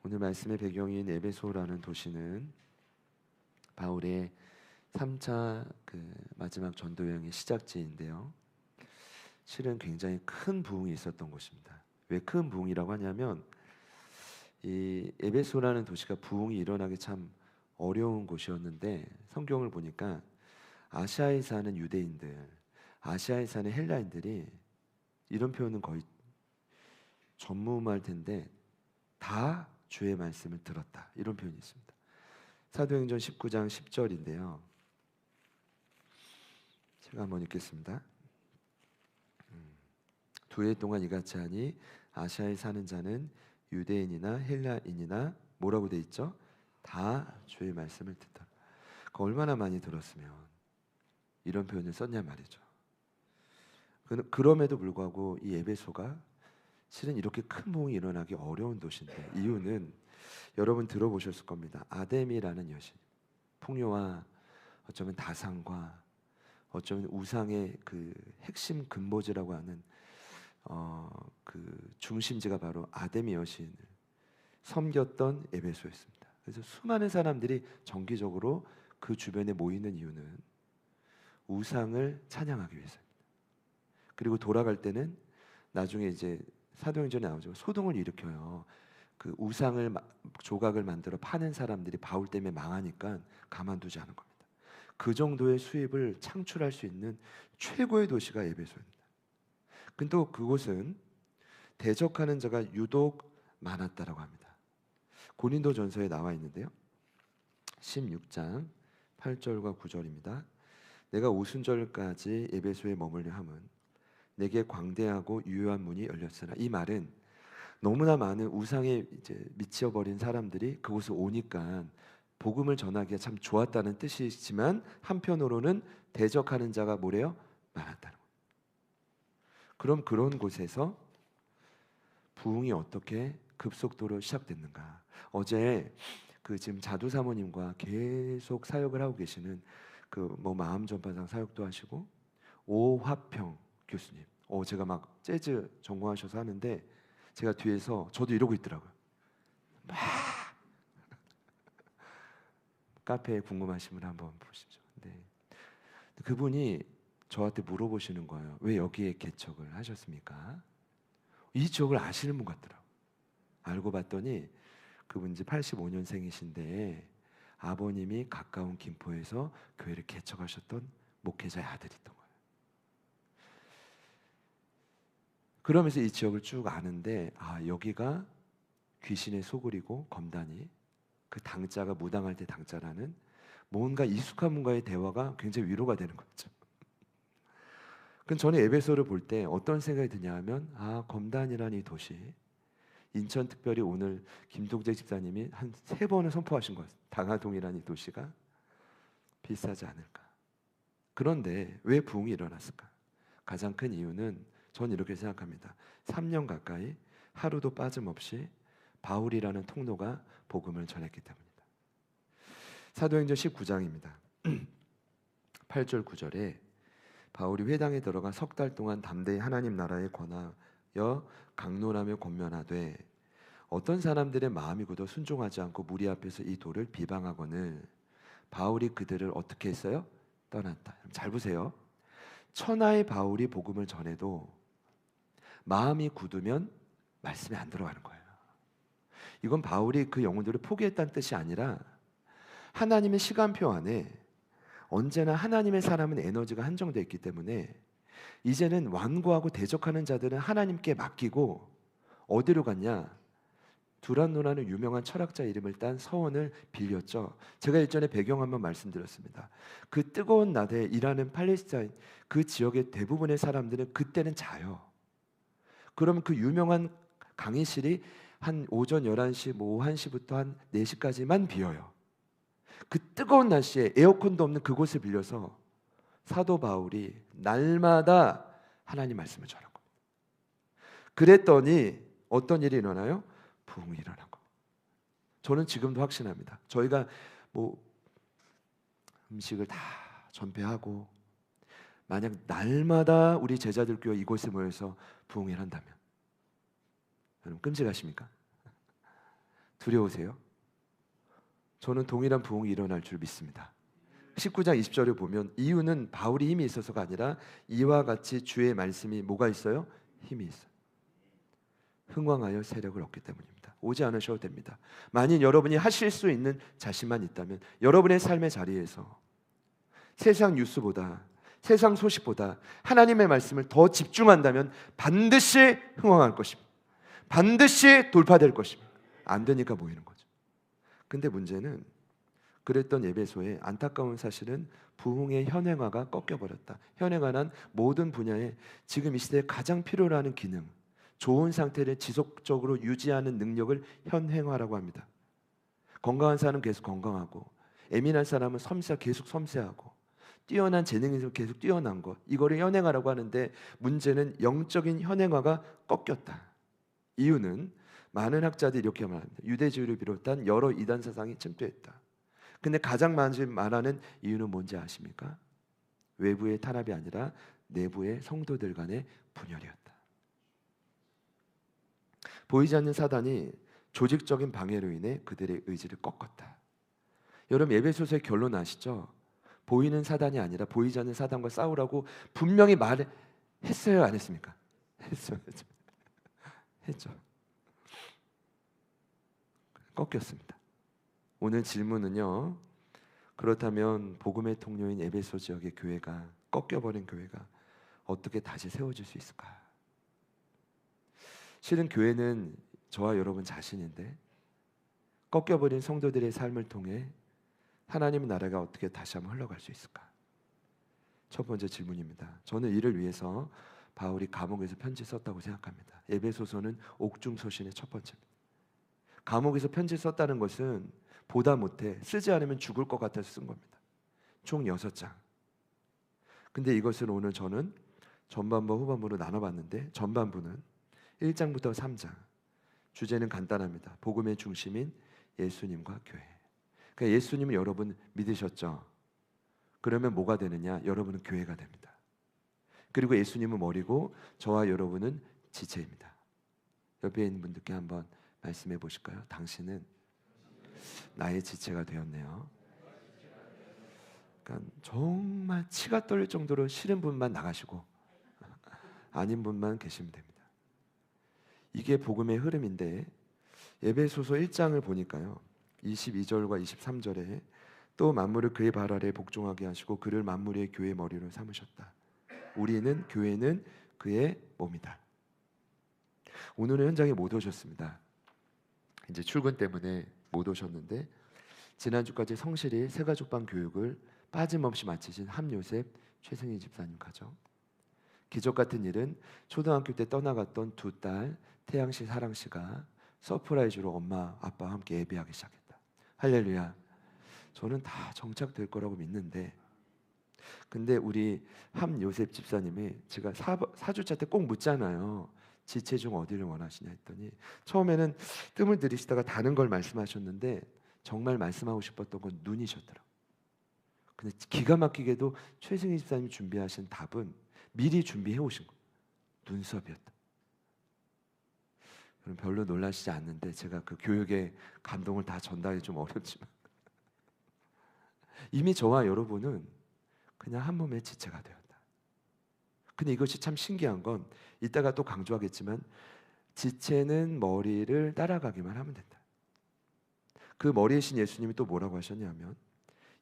오늘 말씀의 배경인 에베소라는 도시는 바울의 3차 마지막 전도 여행의 시작지인데요. 실은 굉장히 큰 부흥이 있었던 곳입니다. 왜 큰 부흥이라고 하냐면 이 에베소라는 도시가 부흥이 일어나기 참 어려운 곳이었는데 성경을 보니까 아시아에 사는 유대인들, 아시아에 사는 헬라인들이 이런 표현은 거의 전무할 텐데 다 주의 말씀을 들었다. 이런 표현이 있습니다. 사도행전 19장 10절인데요. 제가 한번 읽겠습니다. 두 해 동안 이같이 하니 아시아에 사는 자는 유대인이나 헬라인이나 뭐라고 돼 있죠? 다 주의 말씀을 듣다. 얼마나 많이 들었으면 이런 표현을 썼냐 말이죠. 그럼에도 불구하고 이 에베소가 실은 이렇게 큰 부흥이 일어나기 어려운 도시인데 이유는 여러분 들어보셨을 겁니다. 아데미라는 여신, 풍요와 어쩌면 다산과 어쩌면 우상의 그 핵심 근본이라고 하는 그 중심지가 바로 아데미 여신을 섬겼던 에베소였습니다. 그래서 수많은 사람들이 정기적으로 그 주변에 모이는 이유는 우상을 찬양하기 위해서입니다. 그리고 돌아갈 때는 나중에 이제 사도행전에 나오죠. 소동을 일으켜요. 그 우상을 조각을 만들어 파는 사람들이 바울 때문에 망하니까 가만두지 않은 겁니다. 그 정도의 수입을 창출할 수 있는 최고의 도시가 에베소입니다. 근데 또 그곳은 대적하는 자가 유독 많았다라고 합니다. 고린도전서에 나와 있는데요. 16장 8절과 9절입니다. 내가 오순절까지 에베소에 머물려 함은 내게 광대하고 유효한 문이 열렸으나, 이 말은 너무나 많은 우상에 이제 미쳐버린 사람들이 그곳에 오니까 복음을 전하기가 참 좋았다는 뜻이지만 한편으로는 대적하는 자가 뭐래요? 많았다는 거예요. 그럼 그런 곳에서 부흥이 어떻게 급속도로 시작됐는가? 어제 지금 자두 사모님과 계속 사역을 하고 계시는 마음 전파상 사역도 하시고 오화평 교수님, 제가 막 재즈 전공하셔서 하는데 제가 뒤에서 저도 이러고 있더라고요. 막 카페에 궁금하시면 한번 보시죠. 네. 그분이 저한테 물어보시는 거예요. 왜 여기에 개척을 하셨습니까? 이 지역을 아시는 분 같더라고요. 알고 봤더니 그분 이제 85년생이신데 아버님이 가까운 김포에서 교회를 개척하셨던 목회자의 아들이었던 거예요. 그러면서 이 지역을 쭉 아는데 여기가 귀신의 소굴이고 검단이 그 당자가 무당할 때 당자라는 뭔가 익숙한 분과의 대화가 굉장히 위로가 되는 거죠. 그럼 저는 에베소를 볼 때 어떤 생각이 드냐 하면 검단이라는 이 도시, 인천특별히 오늘 김동재 집사님이 한 3번을 선포하신 것 같아요. 당하동이라는 이 도시가 비슷하지 않을까. 그런데 왜 부흥이 일어났을까? 가장 큰 이유는 전 이렇게 생각합니다. 3년 가까이 하루도 빠짐없이 바울이라는 통로가 복음을 전했기 때문입니다. 사도행전 19장입니다. 8절 9절에 바울이 회당에 들어가 3달 동안 담대히 하나님 나라에 권하여 강론하며 권면하되 어떤 사람들의 마음이 굳어 순종하지 않고 무리 앞에서 이 도를 비방하거늘 바울이 그들을 어떻게 했어요? 떠났다. 잘 보세요. 천하의 바울이 복음을 전해도 마음이 굳으면 말씀이 안 들어가는 거예요. 이건 바울이 그 영혼들을 포기했다는 뜻이 아니라 하나님의 시간표 안에 언제나 하나님의 사람은 에너지가 한정되어 있기 때문에 이제는 완고하고 대적하는 자들은 하나님께 맡기고 어디로 갔냐? 두란노라는 유명한 철학자 이름을 딴 서원을 빌렸죠. 제가 일전에 배경 한번 말씀드렸습니다. 그 뜨거운 나라에 일하는 팔레스타인 그 지역의 대부분의 사람들은 그때는 자요. 그러면 그 유명한 강의실이 한 오전 11시, 오후 1시부터 한 4시까지만 비어요. 그 뜨거운 날씨에 에어컨도 없는 그곳을 빌려서 사도 바울이 날마다 하나님 말씀을 전한 겁니다. 그랬더니 어떤 일이 일어나요? 부흥이 일어난 거. 저는 지금도 확신합니다. 저희가 음식을 다 전폐하고 만약 날마다 우리 제자들 교회 이곳에 모여서 부흥을 한다면 여러분 끔찍하십니까? 두려우세요? 저는 동일한 부흥이 일어날 줄 믿습니다. 19장 20절에 보면 이유는 바울이 힘이 있어서가 아니라 이와 같이 주의 말씀이 뭐가 있어요? 힘이 있어요. 흥왕하여 세력을 얻기 때문입니다. 오지 않으셔도 됩니다. 만일 여러분이 하실 수 있는 자신만 있다면 여러분의 삶의 자리에서 세상 뉴스보다, 세상 소식보다 하나님의 말씀을 더 집중한다면 반드시 흥왕할 것입니다. 반드시 돌파될 것입니다. 안 되니까 모이는 거죠. 근데 문제는 그랬던 에베소의 안타까운 사실은 부흥의 현행화가 꺾여버렸다. 현행화는 모든 분야에 지금 이 시대에 가장 필요로 하는 기능, 좋은 상태를 지속적으로 유지하는 능력을 현행화라고 합니다. 건강한 사람은 계속 건강하고, 예민한 사람은 계속 섬세하고, 뛰어난 재능이 있으면 계속 뛰어난 것, 이거를 현행화라고 하는데 문제는 영적인 현행화가 꺾였다. 이유는 많은 학자들이 이렇게 말합니다. 유대주의를 비롯한 여러 이단 사상이 침투했다. 근데 가장 말하는 이유는 뭔지 아십니까? 외부의 탄압이 아니라 내부의 성도들 간의 분열이었다. 보이지 않는 사단이 조직적인 방해로 인해 그들의 의지를 꺾었다. 여러분, 에베소서의 결론 아시죠? 보이는 사단이 아니라 보이지 않는 사단과 싸우라고 분명히 말했어요, 안 했습니까? 했죠. 꺾였습니다. 오늘 질문은요, 그렇다면 복음의 통로인 에베소 지역의 교회가, 꺾여버린 교회가 어떻게 다시 세워질 수 있을까? 실은 교회는 저와 여러분 자신인데 꺾여버린 성도들의 삶을 통해 하나님의 나라가 어떻게 다시 한번 흘러갈 수 있을까? 첫 번째 질문입니다. 저는 이를 위해서 바울이 감옥에서 편지 썼다고 생각합니다. 에베소서는 옥중서신의 첫 번째입니다. 감옥에서 편지 썼다는 것은 보다 못해 쓰지 않으면 죽을 것 같아서 쓴 겁니다. 총 6장. 근데 이것을 오늘 저는 전반부와 후반부로 나눠봤는데 전반부는 1장부터 3장. 주제는 간단합니다. 복음의 중심인 예수님과 교회. 그러니까 예수님을 여러분 믿으셨죠? 그러면 뭐가 되느냐? 여러분은 교회가 됩니다. 그리고 예수님은 머리고 저와 여러분은 지체입니다. 옆에 있는 분들께 한번 말씀해 보실까요? 당신은 나의 지체가 되었네요. 그러니까 정말 치가 떨릴 정도로 싫은 분만 나가시고 아닌 분만 계시면 됩니다. 이게 복음의 흐름인데 에베소서 1장을 보니까요, 22절과 23절에 또 만물을 그의 발 아래 복종하게 하시고 그를 만물의 교회의 머리로 삼으셨다. 우리는, 교회는 그의 몸이다. 오늘은 현장에 못 오셨습니다. 이제 출근 때문에 못 오셨는데 지난주까지 성실히 새가족방 교육을 빠짐없이 마치신 함요셉 최승희 집사님 가정. 기적 같은 일은 초등학교 때 떠나갔던 두 딸 태양씨, 사랑씨가 서프라이즈로 엄마, 아빠와 함께 예배하기 시작했다. 할렐루야. 저는 다 정착될 거라고 믿는데, 근데 우리 함요셉 집사님이 제가 4주차 때 꼭 묻잖아요. 지체 중 어디를 원하시냐 했더니 처음에는 뜸을 들이시다가 다른 걸 말씀하셨는데 정말 말씀하고 싶었던 건 눈이셨더라고요. 근데 기가 막히게도 최승희 집사님이 준비하신 답은 미리 준비해 오신 거예요. 눈썹이었다. 그럼 별로 놀라시지 않는데 제가 그 교육의 감동을 다 전달이 좀 어렵지만 이미 저와 여러분은 그냥 한 몸의 지체가 되었다. 근데 이것이 참 신기한 건 이따가 또 강조하겠지만 지체는 머리를 따라가기만 하면 된다. 그 머리이신 예수님이 또 뭐라고 하셨냐면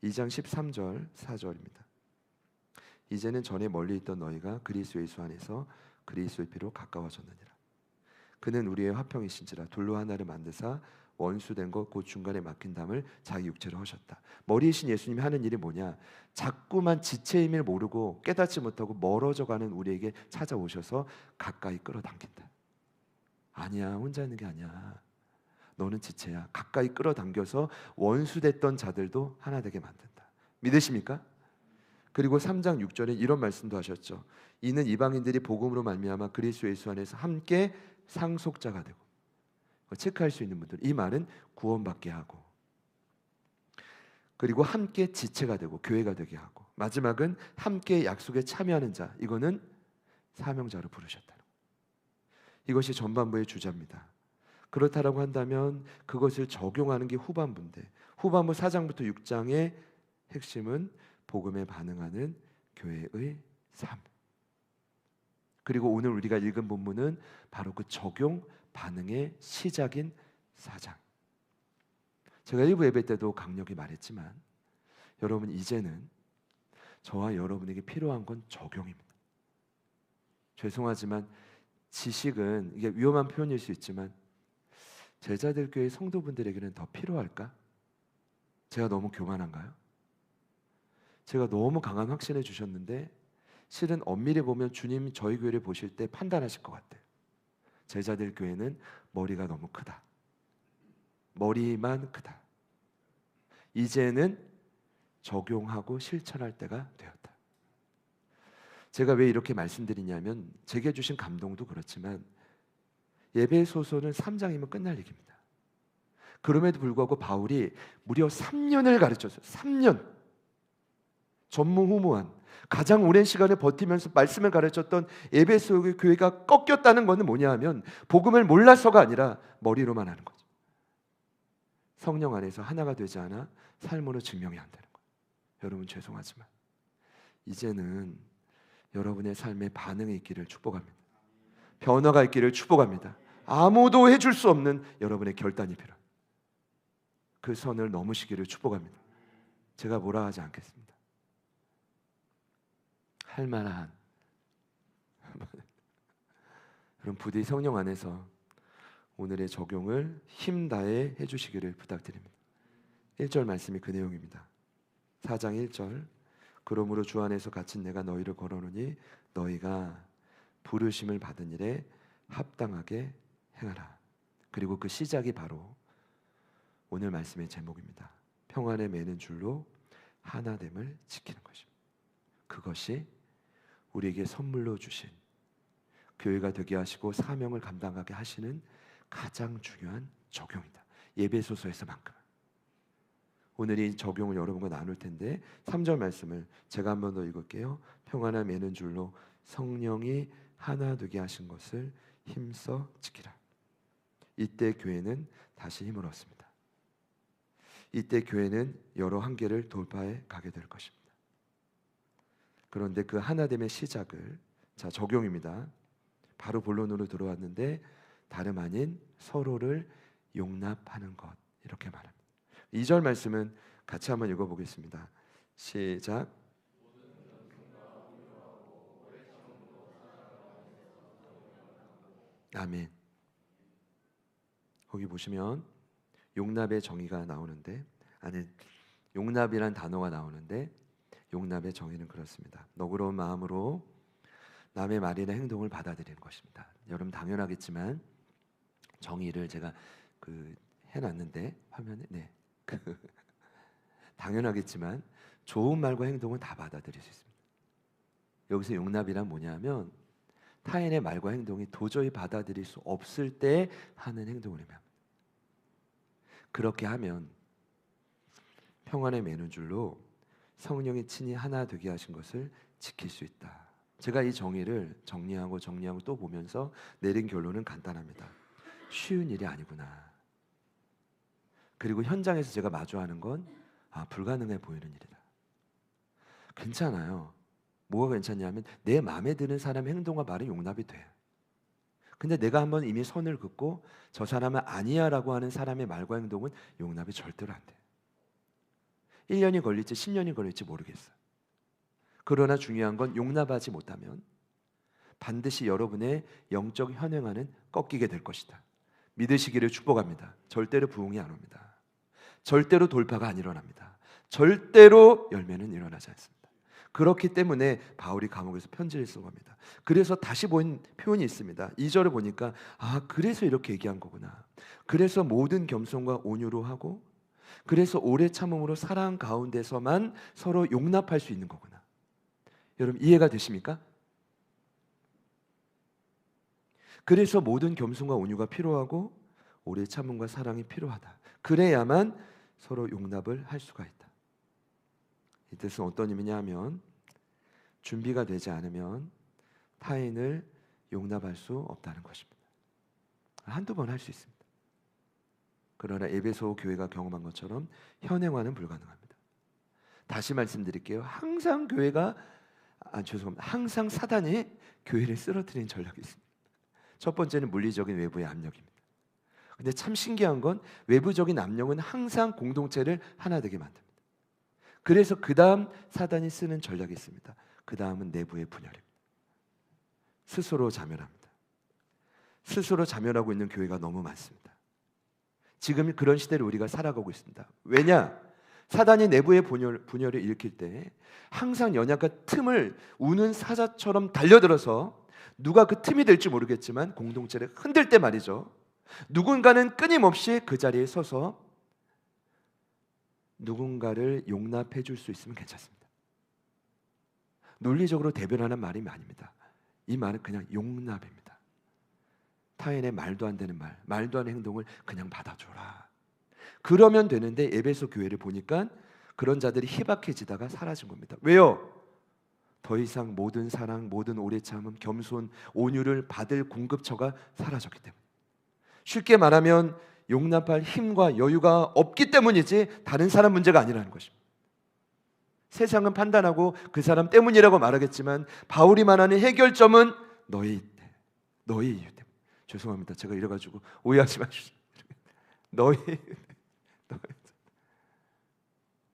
2장 13절 4절입니다. 이제는 전에 멀리 있던 너희가 그리스도 예수 안에서 그리스도의 피로 가까워졌느니라. 그는 우리의 화평이신지라 돌로 하나를 만드사 원수된 것 곧 중간에 막힌 담을 자기 육체로 하셨다. 머리이신 예수님이 하는 일이 뭐냐? 자꾸만 지체임을 모르고 깨닫지 못하고 멀어져가는 우리에게 찾아오셔서 가까이 끌어당긴다. 아니야, 혼자 있는 게 아니야. 너는 지체야. 가까이 끌어당겨서 원수됐던 자들도 하나 되게 만든다. 믿으십니까? 그리고 3장 6절에 이런 말씀도 하셨죠. 이는 이방인들이 복음으로 말미암아 그리스도 예수 안에서 함께 상속자가 되고, 체크할 수 있는 분들, 이 말은 구원받게 하고, 그리고 함께 지체가 되고 교회가 되게 하고, 마지막은 함께 약속에 참여하는 자, 이거는 사명자로 부르셨다는 것. 이것이 전반부의 주제입니다. 그렇다라고 한다면 그것을 적용하는 게 후반부인데, 후반부 4장부터 6장의 핵심은 복음에 반응하는 교회의 삶. 그리고 오늘 우리가 읽은 본문은 바로 그 적용 반응의 시작인 4장. 제가 일부 예배 때도 강력히 말했지만 여러분, 이제는 저와 여러분에게 필요한 건 적용입니다. 죄송하지만 지식은, 이게 위험한 표현일 수 있지만 제자들 교회 성도분들에게는 더 필요할까? 제가 너무 교만한가요? 제가 너무 강한 확신을 주셨는데 실은 엄밀히 보면 주님 저희 교회를 보실 때 판단하실 것 같아요. 제자들 교회는 머리가 너무 크다. 머리만 크다. 이제는 적용하고 실천할 때가 되었다. 제가 왜 이렇게 말씀드리냐면 제게 주신 감동도 그렇지만 에베소서는 3장이면 끝날 얘기입니다. 그럼에도 불구하고 바울이 무려 3년을 가르쳤어요. 3년. 전무후무한 가장 오랜 시간을 버티면서 말씀을 가르쳤던 에베소 교회가 꺾였다는 것은 뭐냐 하면 복음을 몰라서가 아니라 머리로만 하는 거죠. 성령 안에서 하나가 되지 않아 삶으로 증명이 안 되는 거예요. 여러분, 죄송하지만 이제는 여러분의 삶에 반응이 있기를 축복합니다. 변화가 있기를 축복합니다. 아무도 해줄 수 없는 여러분의 결단이 필요합니다. 그 선을 넘으시기를 축복합니다. 제가 뭐라 하지 않겠습니다. 할 만한 그럼 부디 성령 안에서 오늘의 적용을 힘다해 해주시기를 부탁드립니다. 1절 말씀이 그 내용입니다. 4장 1절, 그러므로 주 안에서 갇힌 내가 너희를 걸어놓으니 너희가 부르심을 받은 일에 합당하게 행하라. 그리고 그 시작이 바로 오늘 말씀의 제목입니다. 평안에 매는 줄로 하나됨을 지키는 것입니다. 그것이 우리에게 선물로 주신 교회가 되게 하시고 사명을 감당하게 하시는 가장 중요한 적용이다. 에베소서에서만큼. 오늘 이 적용을 여러분과 나눌 텐데 3절 말씀을 제가 한 번 더 읽을게요. 평안에 매는 줄로 성령이 하나 되게 하신 것을 힘써 지키라. 이때 교회는 다시 힘을 얻습니다. 이때 교회는 여러 한계를 돌파해 가게 될 것입니다. 그런데 그 하나됨의 시작을, 자, 적용입니다. 바로 본론으로 들어왔는데 다름 아닌 서로를 용납하는 것, 이렇게 말합니다. 2절 말씀은 같이 한번 읽어보겠습니다. 시작. 아멘. 거기 보시면 용납의 정의가 나오는데, 아니, 용납이란 단어가 나오는데 용납의 정의는 그렇습니다. 너그러운 마음으로 남의 말이나 행동을 받아들이는 것입니다. 여러분 당연하겠지만 정의를 제가 해놨는데 화면에, 네, 당연하겠지만 좋은 말과 행동은 다 받아들일 수 있습니다. 여기서 용납이란 뭐냐면 타인의 말과 행동이 도저히 받아들일 수 없을 때 하는 행동을 의미합니다. 그렇게 하면 평안에 매는 줄로 성령이 친히 하나 되게 하신 것을 지킬 수 있다. 제가 이 정의를 정리하고 또 보면서 내린 결론은 간단합니다. 쉬운 일이 아니구나. 그리고 현장에서 제가 마주하는 건 불가능해 보이는 일이다. 괜찮아요. 뭐가 괜찮냐면 내 마음에 드는 사람의 행동과 말은 용납이 돼. 근데 내가 한번 이미 선을 긋고 저 사람은 아니야 라고 하는 사람의 말과 행동은 용납이 절대로 안 돼. 1년이 걸릴지 10년이 걸릴지 모르겠어요. 그러나 중요한 건 용납하지 못하면 반드시 여러분의 영적 현행화는 꺾이게 될 것이다. 믿으시기를 축복합니다. 절대로 부흥이 안 옵니다. 절대로 돌파가 안 일어납니다. 절대로 열매는 일어나지 않습니다. 그렇기 때문에 바울이 감옥에서 편지를 쓴 겁니다. 그래서 다시 본 표현이 있습니다. 2절을 보니까 그래서 이렇게 얘기한 거구나. 그래서 모든 겸손과 온유로 하고 그래서 오래 참음으로 사랑 가운데서만 서로 용납할 수 있는 거구나. 여러분 이해가 되십니까? 그래서 모든 겸손과 온유가 필요하고 오래 참음과 사랑이 필요하다. 그래야만 서로 용납을 할 수가 있다. 이 뜻은 어떤 의미냐 하면 준비가 되지 않으면 타인을 용납할 수 없다는 것입니다. 한두 번 할 수 있습니다. 그러나 에베소 교회가 경험한 것처럼 현행화는 불가능합니다. 다시 말씀드릴게요. 항상 항상 사단이 교회를 쓰러뜨리는 전략이 있습니다. 첫 번째는 물리적인 외부의 압력입니다. 근데 참 신기한 건 외부적인 압력은 항상 공동체를 하나 되게 만듭니다. 그래서 그 다음 사단이 쓰는 전략이 있습니다. 그 다음은 내부의 분열입니다. 스스로 자멸합니다. 스스로 자멸하고 있는 교회가 너무 많습니다. 지금 그런 시대를 우리가 살아가고 있습니다. 왜냐? 사단이 내부의 분열을 일으킬 때 항상 연약한 틈을 우는 사자처럼 달려들어서 누가 그 틈이 될지 모르겠지만 공동체를 흔들 때 말이죠. 누군가는 끊임없이 그 자리에 서서 누군가를 용납해 줄 수 있으면 괜찮습니다. 논리적으로 대변하는 말이 아닙니다. 이 말은 그냥 용납입니다. 타인의 말도 안 되는 말도 안 되는 행동을 그냥 받아줘라. 그러면 되는데 에베소 교회를 보니까 그런 자들이 희박해지다가 사라진 겁니다. 왜요? 더 이상 모든 사랑, 모든 오래 참음, 겸손, 온유를 받을 공급처가 사라졌기 때문에. 쉽게 말하면 용납할 힘과 여유가 없기 때문이지 다른 사람 문제가 아니라는 것입니다. 세상은 판단하고 그 사람 때문이라고 말하겠지만 바울이 말하는 해결점은 너희 이유 때문에. 죄송합니다. 제가 이래가지고 오해하지 마시죠. 너희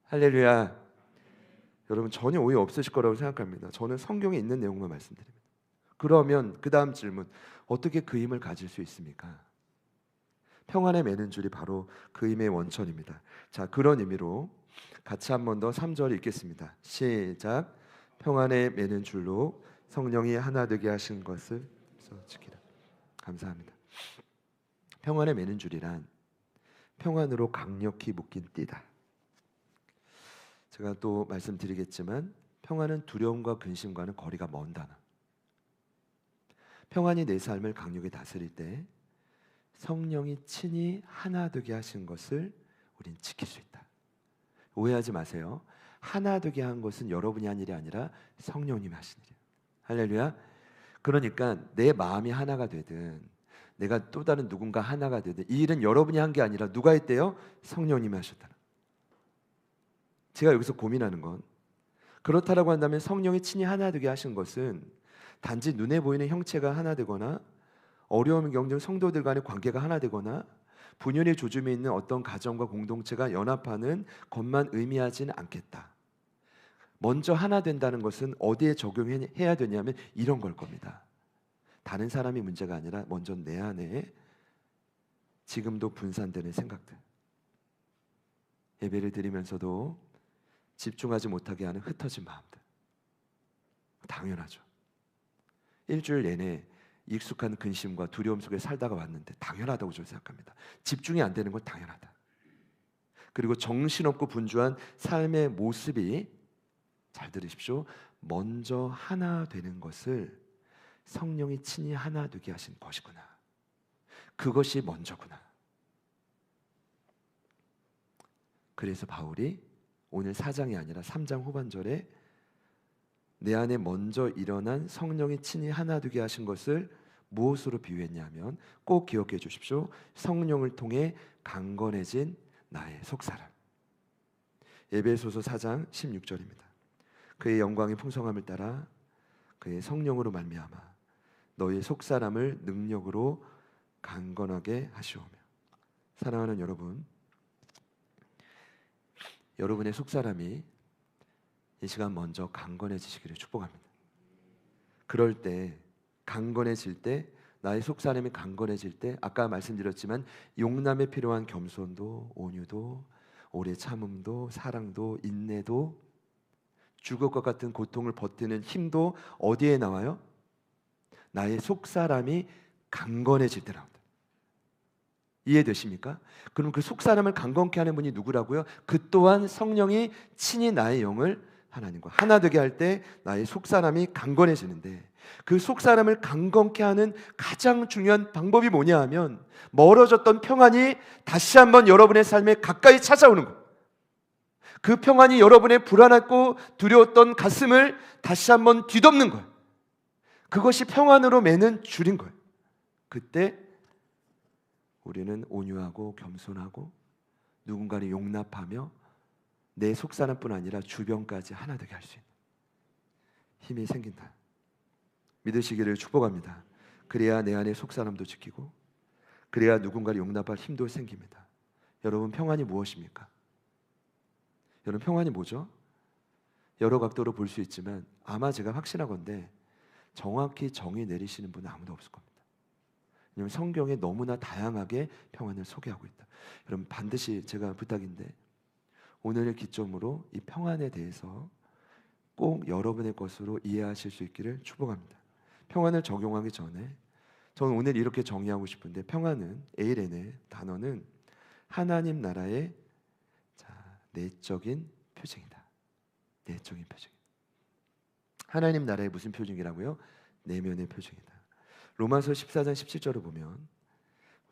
할렐루야. 여러분 전혀 오해 없으실 거라고 생각합니다. 저는 성경에 있는 내용만 말씀드립니다. 그러면 그 다음 질문, 어떻게 그 힘을 가질 수 있습니까? 평안에 매는 줄이 바로 그 힘의 원천입니다. 자, 그런 의미로 같이 한 번 더 3절 읽겠습니다. 시작. 평안에 매는 줄로 성령이 하나 되게 하신 것을 지키라. 감사합니다. 평안에 매는 줄이란 평안으로 강력히 묶인 띠다. 제가 또 말씀드리겠지만 평안은 두려움과 근심과는 거리가 먼 단어. 평안이 내 삶을 강력히 다스릴 때 성령이 친히 하나 되게 하신 것을 우린 지킬 수 있다. 오해하지 마세요. 하나 되게 한 것은 여러분이 한 일이 아니라 성령님이 하신 일이에요. 할렐루야. 그러니까 내 마음이 하나가 되든 내가 또 다른 누군가 하나가 되든 이 일은 여러분이 한 게 아니라 누가 했대요? 성령님이 하셨다. 제가 여기서 고민하는 건 그렇다라고 한다면 성령이 친히 하나 되게 하신 것은 단지 눈에 보이는 형체가 하나 되거나 어려움을 겪는 성도들 간의 관계가 하나 되거나 분열의 조짐에 있는 어떤 가정과 공동체가 연합하는 것만 의미하지는 않겠다. 먼저 하나 된다는 것은 어디에 적용해야 되냐면 이런 걸 겁니다. 다른 사람이 문제가 아니라 먼저 내 안에 지금도 분산되는 생각들, 예배를 드리면서도 집중하지 못하게 하는 흩어진 마음들. 당연하죠. 일주일 내내 익숙한 근심과 두려움 속에 살다가 왔는데 당연하다고 저는 생각합니다. 집중이 안 되는 건 당연하다. 그리고 정신없고 분주한 삶의 모습이, 잘 들으십시오, 먼저 하나 되는 것을 성령이 친히 하나 되게 하신 것이구나. 그것이 먼저구나. 그래서 바울이 오늘 4장이 아니라 3장 후반절에 내 안에 먼저 일어난 성령이 친히 하나 되게 하신 것을 무엇으로 비유했냐면 꼭 기억해 주십시오. 성령을 통해 강건해진 나의 속사람. 에베소서 4장 16절입니다. 그의 영광의 풍성함을 따라 그의 성령으로 말미암아 너의 속사람을 능력으로 강건하게 하시오며. 사랑하는 여러분, 여러분의 속사람이 이 시간 먼저 강건해지시기를 축복합니다. 그럴 때, 강건해질 때, 나의 속사람이 강건해질 때 아까 말씀드렸지만 용남에 필요한 겸손도, 온유도, 오래 참음도, 사랑도, 인내도, 죽을 것 같은 고통을 버티는 힘도 어디에 나와요? 나의 속사람이 강건해질 때 나옵니다. 이해되십니까? 그럼 그 속사람을 강건케 하는 분이 누구라고요? 그 또한 성령이 친히 나의 영을 하나님과 하나 되게 할 때 나의 속사람이 강건해지는데, 그 속사람을 강건케 하는 가장 중요한 방법이 뭐냐 하면 멀어졌던 평안이 다시 한번 여러분의 삶에 가까이 찾아오는 것. 그 평안이 여러분의 불안하고 두려웠던 가슴을 다시 한번 뒤덮는 거예요. 그것이 평안으로 매는 줄인 거예요. 그때 우리는 온유하고 겸손하고 누군가를 용납하며 내 속사람뿐 아니라 주변까지 하나 되게 할 수 있는 힘이 생긴다. 믿으시기를 축복합니다. 그래야 내 안에 속사람도 지키고 그래야 누군가를 용납할 힘도 생깁니다. 여러분, 평안이 무엇입니까? 여러분, 평안이 뭐죠? 여러 각도로 볼 수 있지만 아마 제가 확신하건대 정확히 정의 내리시는 분은 아무도 없을 겁니다. 왜냐하면 성경에 너무나 다양하게 평안을 소개하고 있다. 여러분, 반드시 제가 부탁인데 오늘을 기점으로 이 평안에 대해서 꼭 여러분의 것으로 이해하실 수 있기를 축복합니다. 평안을 적용하기 전에 저는 오늘 이렇게 정의하고 싶은데, 평안은 에이렌의 단어는 하나님 나라의 내적인 표징이다. 내적인 표징. 하나님 나라의 무슨 표징이라고요? 내면의 표징이다. 로마서 14장 17절을 보면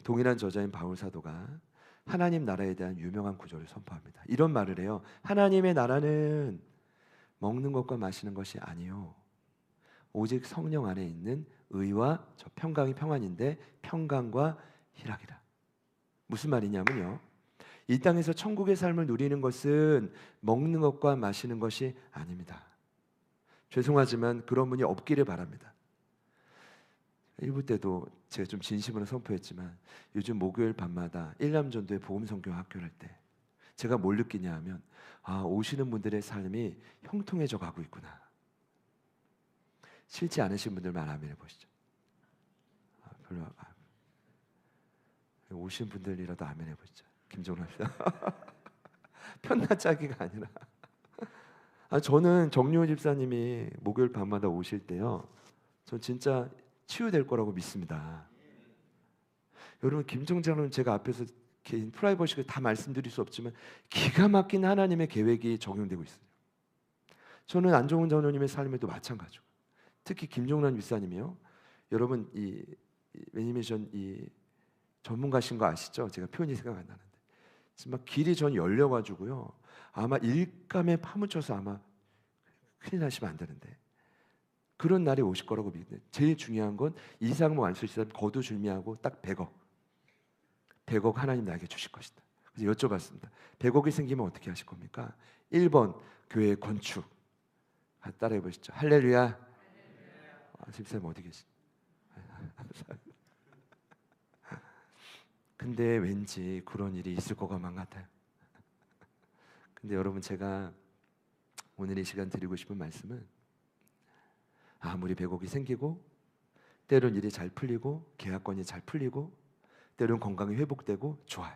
동일한 저자인 바울 사도가 하나님 나라에 대한 유명한 구절을 선포합니다. 이런 말을 해요. 하나님의 나라는 먹는 것과 마시는 것이 아니요 오직 성령 안에 있는 의와 저 평강이 평안인데 평강과 희락이라. 무슨 말이냐면요, 이 땅에서 천국의 삶을 누리는 것은 먹는 것과 마시는 것이 아닙니다. 죄송하지만 그런 분이 없기를 바랍니다. 일부 때도 제가 좀 진심으로 선포했지만 요즘 목요일 밤마다 일남전도의 복음성경 학교를 할 때 제가 뭘 느끼냐 하면 오시는 분들의 삶이 형통해져 가고 있구나. 싫지 않으신 분들만 아멘 해보시죠. 별로 오신 분들이라도 아멘 해보시죠. 김종남 씨. 편나짜기가 아니라 저는 정리호 집사님이 목요일 밤마다 오실 때요, 전 진짜 치유될 거라고 믿습니다. 여러분, 김종장은 제가 앞에서 개인 프라이버시가 다 말씀드릴 수 없지만 기가 막힌 하나님의 계획이 적용되고 있어요. 저는 안종훈 장로님의 삶에도 마찬가지고, 특히 김종란 집사님이요, 여러분 이 애니메이션 이 전문가신 거 아시죠? 제가 표현이 생각 안 나는데 막 길이 전 열려가지고요, 아마 일감에 파묻혀서 아마 큰일 나시면 안 되는데 그런 날이 오실 거라고 믿는데, 제일 중요한 건 이상무 안수시사님 거두절미하고 딱 100억 하나님 나에게 주실 것이다. 그래서 여쭤봤습니다. 100억이 생기면 어떻게 하실 겁니까? 1번 교회 건축. 따라해 보시죠. 할렐루야. 집사님 어디 계시? 근데 왠지 그런 일이 있을 것만 같아요. 근데 여러분, 제가 오늘 이 시간 드리고 싶은 말씀은, 아무리 100억이 생기고 때론 일이 잘 풀리고 계약건이 잘 풀리고 때론 건강이 회복되고 좋아요.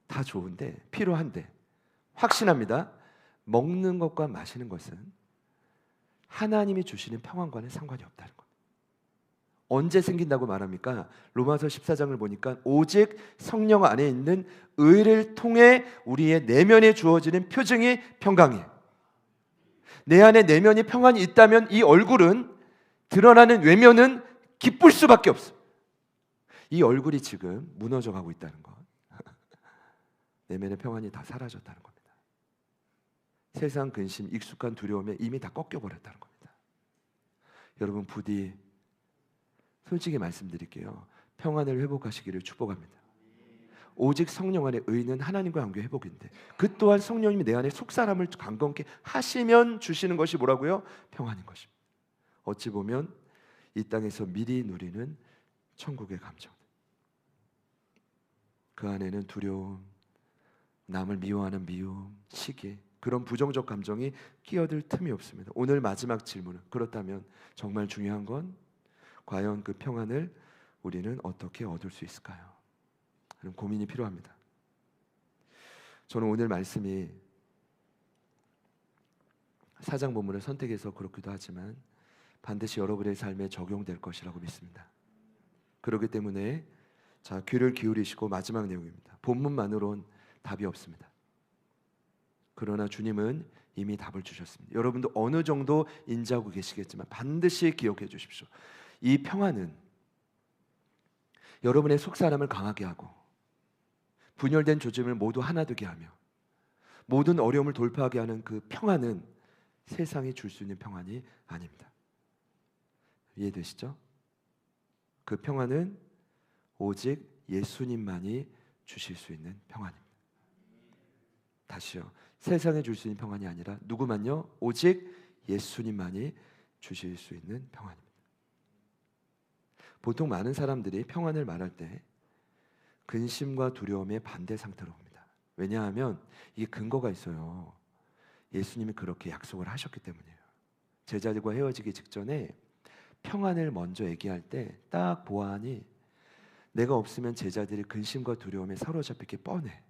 다 좋은데, 필요한데, 확신합니다. 먹는 것과 마시는 것은 하나님이 주시는 평안과는 상관이 없다는 겁니다. 언제 생긴다고 말합니까? 로마서 14장을 보니까 오직 성령 안에 있는 의를 통해 우리의 내면에 주어지는 표징이 평강이에요. 내 안에 내면이 평안이 있다면 이 얼굴은, 드러나는 외면은 기쁠 수밖에 없어요. 이 얼굴이 지금 무너져 가고 있다는 것, 내면의 평안이 다 사라졌다는 겁니다. 세상 근심, 익숙한 두려움에 이미 다 꺾여버렸다는 겁니다. 여러분, 부디 솔직히 말씀드릴게요. 평안을 회복하시기를 축복합니다. 오직 성령 안에 의는 하나님과 관계 회복인데, 그 또한 성령님이 내 안에 속사람을 강건케 하시면 주시는 것이 뭐라고요? 평안인 것입니다. 어찌 보면 이 땅에서 미리 누리는 천국의 감정, 그 안에는 두려움, 남을 미워하는 미움, 시기, 그런 부정적 감정이 끼어들 틈이 없습니다. 오늘 마지막 질문은, 그렇다면 정말 중요한 건 과연 그 평안을 우리는 어떻게 얻을 수 있을까요? 그런 고민이 필요합니다. 저는 오늘 말씀이 사장 본문을 선택해서 그렇기도 하지만 반드시 여러분의 삶에 적용될 것이라고 믿습니다. 그렇기 때문에 귀를 기울이시고, 마지막 내용입니다. 본문만으론 답이 없습니다. 그러나 주님은 이미 답을 주셨습니다. 여러분도 어느 정도 인지하고 계시겠지만 반드시 기억해 주십시오. 이 평안은 여러분의 속사람을 강하게 하고 분열된 조짐을 모두 하나 되게 하며 모든 어려움을 돌파하게 하는 그 평안은 세상이 줄 수 있는 평안이 아닙니다. 이해되시죠? 그 평안은 오직 예수님만이 주실 수 있는 평안입니다. 다시요. 세상에 줄 수 있는 평안이 아니라 누구만요? 오직 예수님만이 주실 수 있는 평안입니다. 보통 많은 사람들이 평안을 말할 때 근심과 두려움의 반대 상태로 봅니다. 왜냐하면 이게 근거가 있어요. 예수님이 그렇게 약속을 하셨기 때문이에요. 제자들과 헤어지기 직전에 평안을 먼저 얘기할 때 딱 보아하니 내가 없으면 제자들이 근심과 두려움에 사로잡히기 뻔해.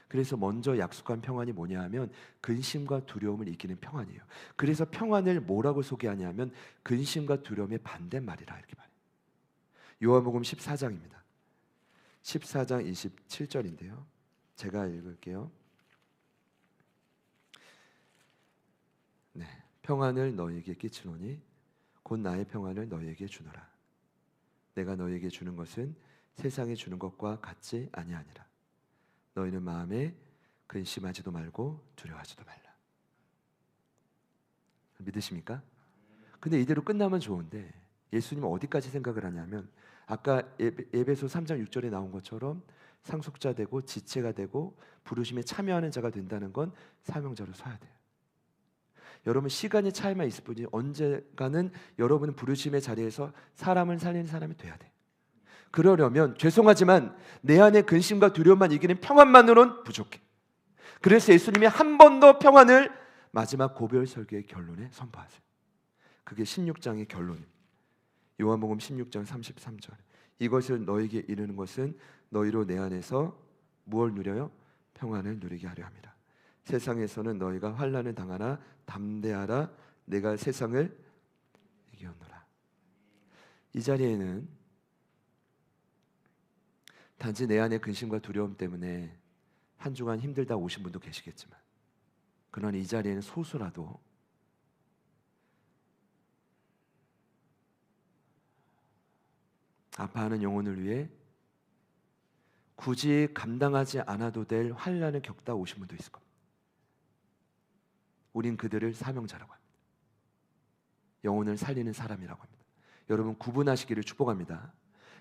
그래서 먼저 약속한 평안이 뭐냐 하면 근심과 두려움을 이기는 평안이에요. 그래서 평안을 뭐라고 소개하냐면 근심과 두려움의 반대말이라 이렇게 말해요. 요한복음 14장입니다. 14장 27절인데요. 제가 읽을게요. 네, 평안을 너희에게 끼치노니 곧 나의 평안을 너희에게 주노라. 내가 너희에게 주는 것은 세상에 주는 것과 같지 아니하니라. 너희는 마음에 근심하지도 말고 두려워하지도 말라. 믿으십니까? 근데 이대로 끝나면 좋은데 예수님은 어디까지 생각을 하냐면 아까 에베소 3장 6절에 나온 것처럼 상속자 되고 지체가 되고 부르심에 참여하는 자가 된다는 건 사명자로 서야 돼요. 여러분 시간이 차이만 있을 뿐이지 언젠가는 여러분은 부르심의 자리에서 사람을 살리는 사람이 돼야 돼. 그러려면 죄송하지만 내 안의 근심과 두려움만 이기는 평안만으로는 부족해. 그래서 예수님이 한 번 더 평안을 마지막 고별 설교의 결론에 선포하세요. 그게 16장의 결론입니다. 요한복음 16장 33절. 이것을 너에게 이르는 것은 너희로 내 안에서 무엇을 누려요? 평안을 누리게 하려 함이라. 세상에서는 너희가 환난을 당하나 담대하라. 내가 세상을 이겼노라. 이 자리에는 단지 내 안의 근심과 두려움 때문에 한 주간 힘들다 오신 분도 계시겠지만 그러나 이 자리에는 소수라도 아파하는 영혼을 위해 굳이 감당하지 않아도 될 환난을 겪다 오신 분도 있을 겁니다. 우린 그들을 사명자라고 합니다. 영혼을 살리는 사람이라고 합니다. 여러분 구분하시기를 축복합니다.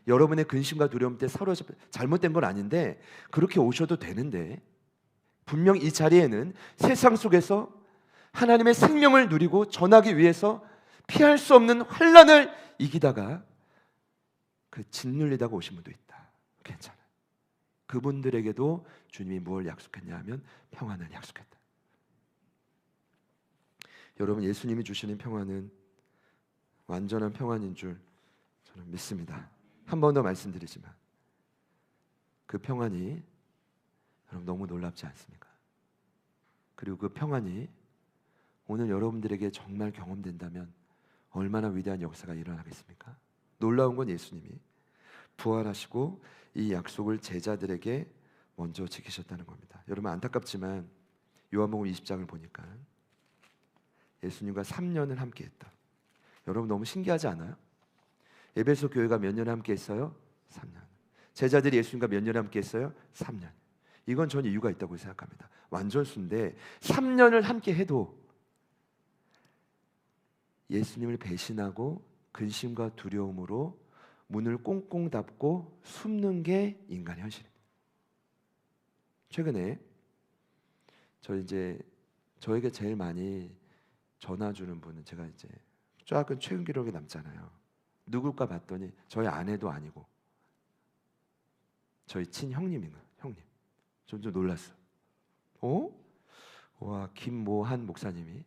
여러분의 근심과 두려움 때 사로잡혀 잘못된 건 아닌데 그렇게 오셔도 되는데 분명 이 자리에는 세상 속에서 하나님의 생명을 누리고 전하기 위해서 피할 수 없는 환난을 이기다가 그 짓눌리다가 오신 분도 있다. 괜찮아요. 그분들에게도 주님이 뭘 약속했냐 하면 평안을 약속했다. 여러분 예수님이 주시는 평안은 완전한 평안인 줄 저는 믿습니다. 한 번 더 말씀드리지만 그 평안이 여러분 너무 놀랍지 않습니까? 그리고 그 평안이 오늘 여러분들에게 정말 경험된다면 얼마나 위대한 역사가 일어나겠습니까? 놀라운 건 예수님이 부활하시고 이 약속을 제자들에게 먼저 지키셨다는 겁니다. 여러분 안타깝지만 요한복음 20장을 보니까 예수님과 3년을 함께했다. 여러분 너무 신기하지 않아요? 에베소 교회가 몇 년 함께했어요? 3년. 제자들이 예수님과 몇 년 함께했어요? 3년. 이건 전 이유가 있다고 생각합니다. 완전수인데 3년을 함께해도 예수님을 배신하고 근심과 두려움으로 문을 꽁꽁 닫고 숨는 게 인간의 현실입니다. 최근에 저에게 제일 많이 전화 주는 분은 제가 이제 조금 최근 기록에 남잖아요. 누굴까 봤더니 저희 아내도 아니고 저희 친형님인 거예요. 형님. 좀 놀랐어. 와 김모한 목사님이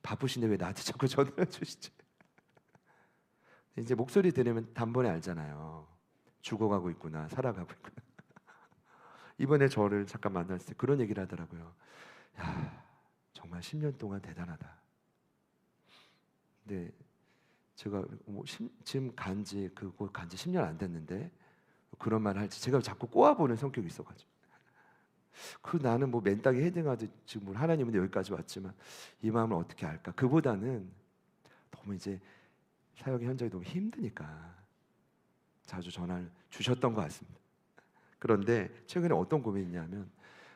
바쁘신데 왜 나한테 자꾸 전화를 주시지? 이제 목소리 들으면 단번에 알잖아요. 죽어가고 있구나, 살아가고 있구나. 이번에 저를 잠깐 만났을 때 그런 얘기를 하더라고요. 야, 정말 10년 동안 대단하다. 근데 제가 지금 간지 10년 안 됐는데 그런 말 할지 제가 자꾸 꼬아보는 성격이 있어가지고 나는 뭐 맨땅에 헤딩하듯 지금 하나님은 여기까지 왔지만 이 마음을 어떻게 알까? 그보다는 너무 이제 사역의 현장이 너무 힘드니까 자주 전화를 주셨던 것 같습니다. 그런데 최근에 어떤 고민이 있냐면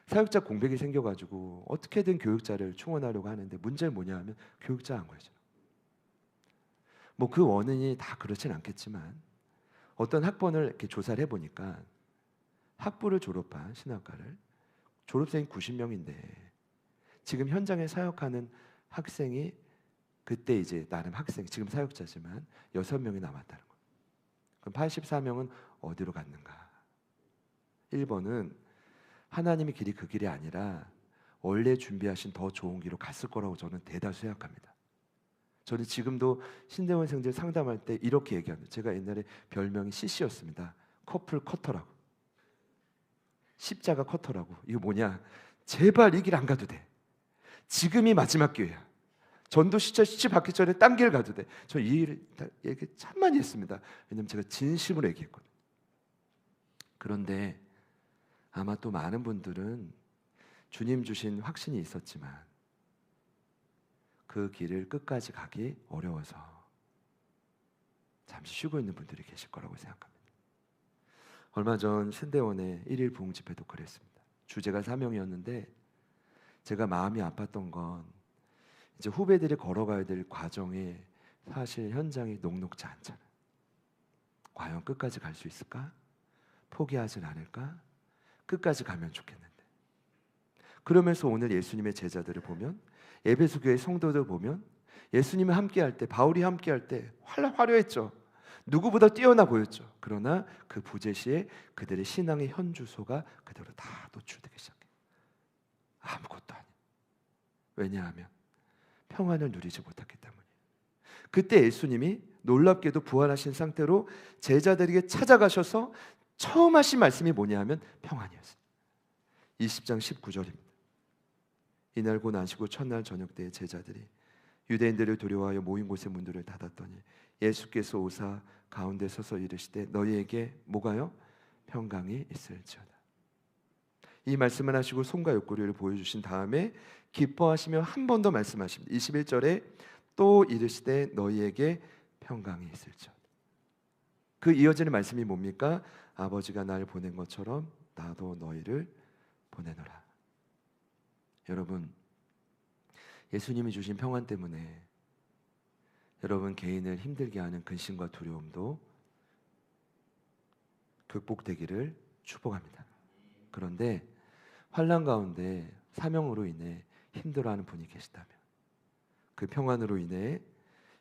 사역자 공백이 생겨가지고 어떻게든 교육자를 충원하려고 하는데 문제는 뭐냐 하면 교육자 안 구해져요. 뭐 그 원인이 다 그렇진 않겠지만 어떤 학번을 이렇게 조사를 해보니까 학부를 졸업한 신학과를 졸업생이 90명인데 지금 현장에 사역하는 학생이 그때 이제 나름 학생, 지금 사역자지만 6명이 남았다는 거예요. 그럼 84명은 어디로 갔는가? 1번은 하나님의 길이 그 길이 아니라 원래 준비하신 더 좋은 길로 갔을 거라고 저는 대다수 생각합니다. 저는 지금도 신대원생들 상담할 때 이렇게 얘기합니다. 제가 옛날에 별명이 CC였습니다. 커플 커터라고. 십자가 커터라고. 이거 뭐냐? 제발 이 길 안 가도 돼. 지금이 마지막 기회야. 전도 시치 받기 전에 딴 길 가도 돼. 저 이 얘기 참 많이 했습니다. 왜냐면 제가 진심으로 얘기했거든요. 그런데 아마 또 많은 분들은 주님 주신 확신이 있었지만 그 길을 끝까지 가기 어려워서 잠시 쉬고 있는 분들이 계실 거라고 생각합니다. 얼마 전 신대원의 1일 부흥 집회도 그랬습니다. 주제가 사명이었는데 제가 마음이 아팠던 건 이제 후배들이 걸어가야 될 과정에 사실 현장이 녹록지 않잖아요. 과연 끝까지 갈 수 있을까? 포기하진 않을까? 끝까지 가면 좋겠는데. 그러면서 오늘 예수님의 제자들을 보면, 에베소 교회 성도들 보면 예수님이 함께할 때, 바울이 함께할 때 화려했죠. 누구보다 뛰어나 보였죠. 그러나 그 부재시에 그들의 신앙의 현주소가 그대로 다 노출되기 시작해요. 아무것도 아니에요. 왜냐하면 평안을 누리지 못했기 때문이에요. 그때 예수님이 놀랍게도 부활하신 상태로 제자들에게 찾아가셔서 처음 하신 말씀이 뭐냐 하면 평안이었어요. 20장 19절입니다. 이날 곧 안식구 첫날 저녁 때에 제자들이 유대인들을 두려워하여 모인 곳의 문들을 닫았더니 예수께서 오사 가운데 서서 이르시되 너희에게 뭐가요? 평강이 있을지어다. 이 말씀을 하시고 손과 옆구리를 보여주신 다음에 기뻐하시며 한 번 더 말씀하십니다. 21절에 또 이르시되 너희에게 평강이 있을지어다. 그 이어지는 말씀이 뭡니까? 아버지가 날 보낸 것처럼 나도 너희를 보내노라. 여러분, 예수님이 주신 평안 때문에 여러분 개인을 힘들게 하는 근심과 두려움도 극복되기를 축복합니다. 그런데 환난 가운데 사명으로 인해 힘들어하는 분이 계시다면 그 평안으로 인해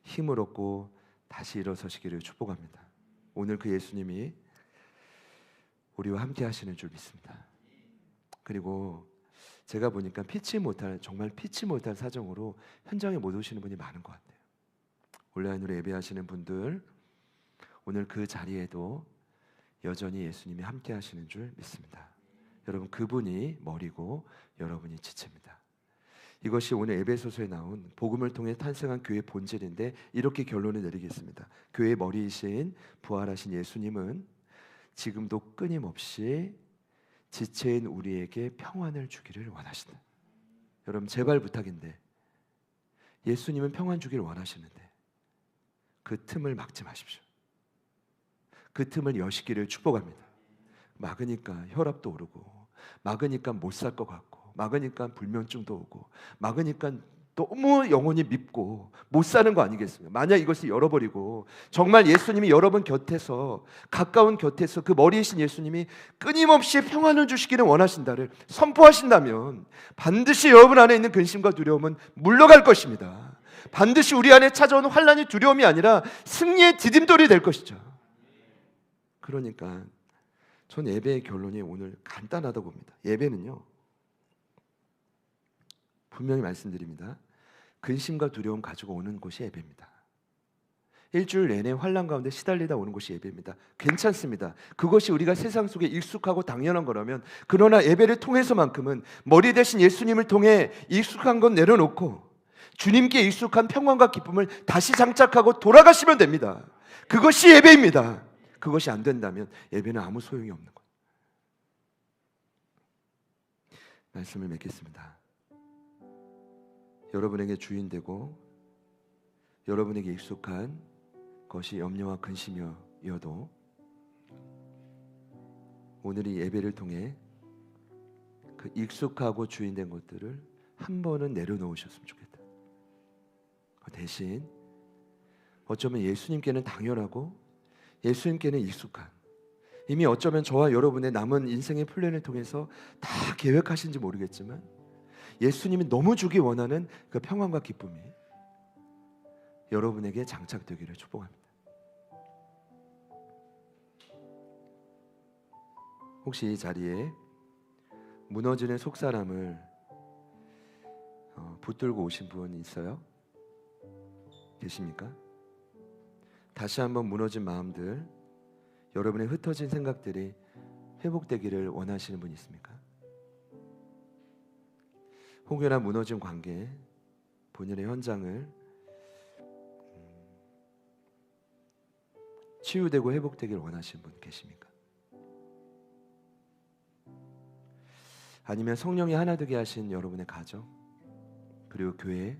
힘을 얻고 다시 일어서시기를 축복합니다. 오늘 그 예수님이 우리와 함께 하시는 줄 믿습니다. 그리고 제가 보니까 정말 피치 못할 사정으로 현장에 못 오시는 분이 많은 것 같아요. 온라인으로 예배하시는 분들, 오늘 그 자리에도 여전히 예수님이 함께 하시는 줄 믿습니다. 여러분, 그분이 머리고 여러분이 지체입니다. 이것이 오늘 에베소서에 나온 복음을 통해 탄생한 교회의 본질인데 이렇게 결론을 내리겠습니다. 교회의 머리이신 부활하신 예수님은 지금도 끊임없이 지체인 우리에게 평안을 주기를 원하신다. 여러분, 제발 부탁인데 예수님은 평안 주기를 원하시는데 그 틈을 막지 마십시오. 그 틈을 여시기를 축복합니다. 막으니까 혈압도 오르고, 막으니까 못 살 것 같고, 막으니까 불면증도 오고, 막으니까 너무 영혼이 밉고 못 사는 거 아니겠습니까? 만약 이것을 열어버리고 정말 예수님이 여러분 곁에서, 가까운 곁에서 그 머리이신 예수님이 끊임없이 평안을 주시기를 원하신다를 선포하신다면 반드시 여러분 안에 있는 근심과 두려움은 물러갈 것입니다. 반드시 우리 안에 찾아오는 환난이 두려움이 아니라 승리의 디딤돌이 될 것이죠. 그러니까 전 예배의 결론이 오늘 간단하다고 봅니다. 예배는요, 분명히 말씀드립니다. 근심과 두려움 가지고 오는 곳이 예배입니다. 일주일 내내 환난 가운데 시달리다 오는 곳이 예배입니다. 괜찮습니다. 그것이 우리가 세상 속에 익숙하고 당연한 거라면, 그러나 예배를 통해서만큼은 머리 대신 예수님을 통해 익숙한 건 내려놓고 주님께 익숙한 평안과 기쁨을 다시 장착하고 돌아가시면 됩니다. 그것이 예배입니다. 그것이 안 된다면 예배는 아무 소용이 없는 거예요. 말씀을 맺겠습니다. 여러분에게 주인되고 여러분에게 익숙한 것이 염려와 근심이어도 오늘 이 예배를 통해 그 익숙하고 주인된 것들을 한 번은 내려놓으셨으면 좋겠다. 대신 어쩌면 예수님께는 당연하고 예수님께는 익숙한, 이미 어쩌면 저와 여러분의 남은 인생의 플랜을 통해서 다 계획하신지 모르겠지만 예수님이 너무 주기 원하는 그 평안과 기쁨이 여러분에게 장착되기를 축복합니다. 혹시 이 자리에 무너지는 속사람을 붙들고 오신 분 있어요? 계십니까? 다시 한번 무너진 마음들, 여러분의 흩어진 생각들이 회복되기를 원하시는 분 있습니까? 혹여나 무너진 관계, 본인의 현장을 치유되고 회복되기를 원하시는 분 계십니까? 아니면 성령이 하나 되게 하신 여러분의 가정, 그리고 교회,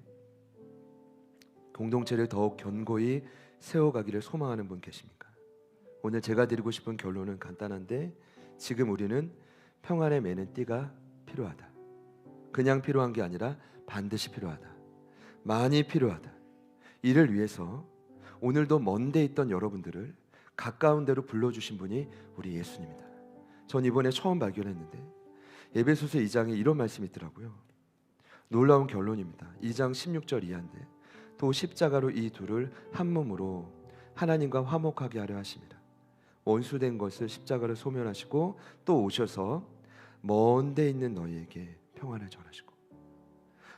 공동체를 더욱 견고히 세워가기를 소망하는 분 계십니까? 오늘 제가 드리고 싶은 결론은 간단한데, 지금 우리는 평안에 매는 띠가 필요하다. 그냥 필요한 게 아니라 반드시 필요하다. 많이 필요하다. 이를 위해서 오늘도 먼 데 있던 여러분들을 가까운 데로 불러주신 분이 우리 예수님이다. 전 이번에 처음 발견했는데 에베소서 2장에 이런 말씀이 있더라고요. 놀라운 결론입니다. 2장 16절 이하인데, 또 십자가로 이 둘을 한 몸으로 하나님과 화목하게 하려 하십니다. 원수된 것을 십자가로 소멸하시고 또 오셔서 먼 데 있는 너희에게 평안을 전하시고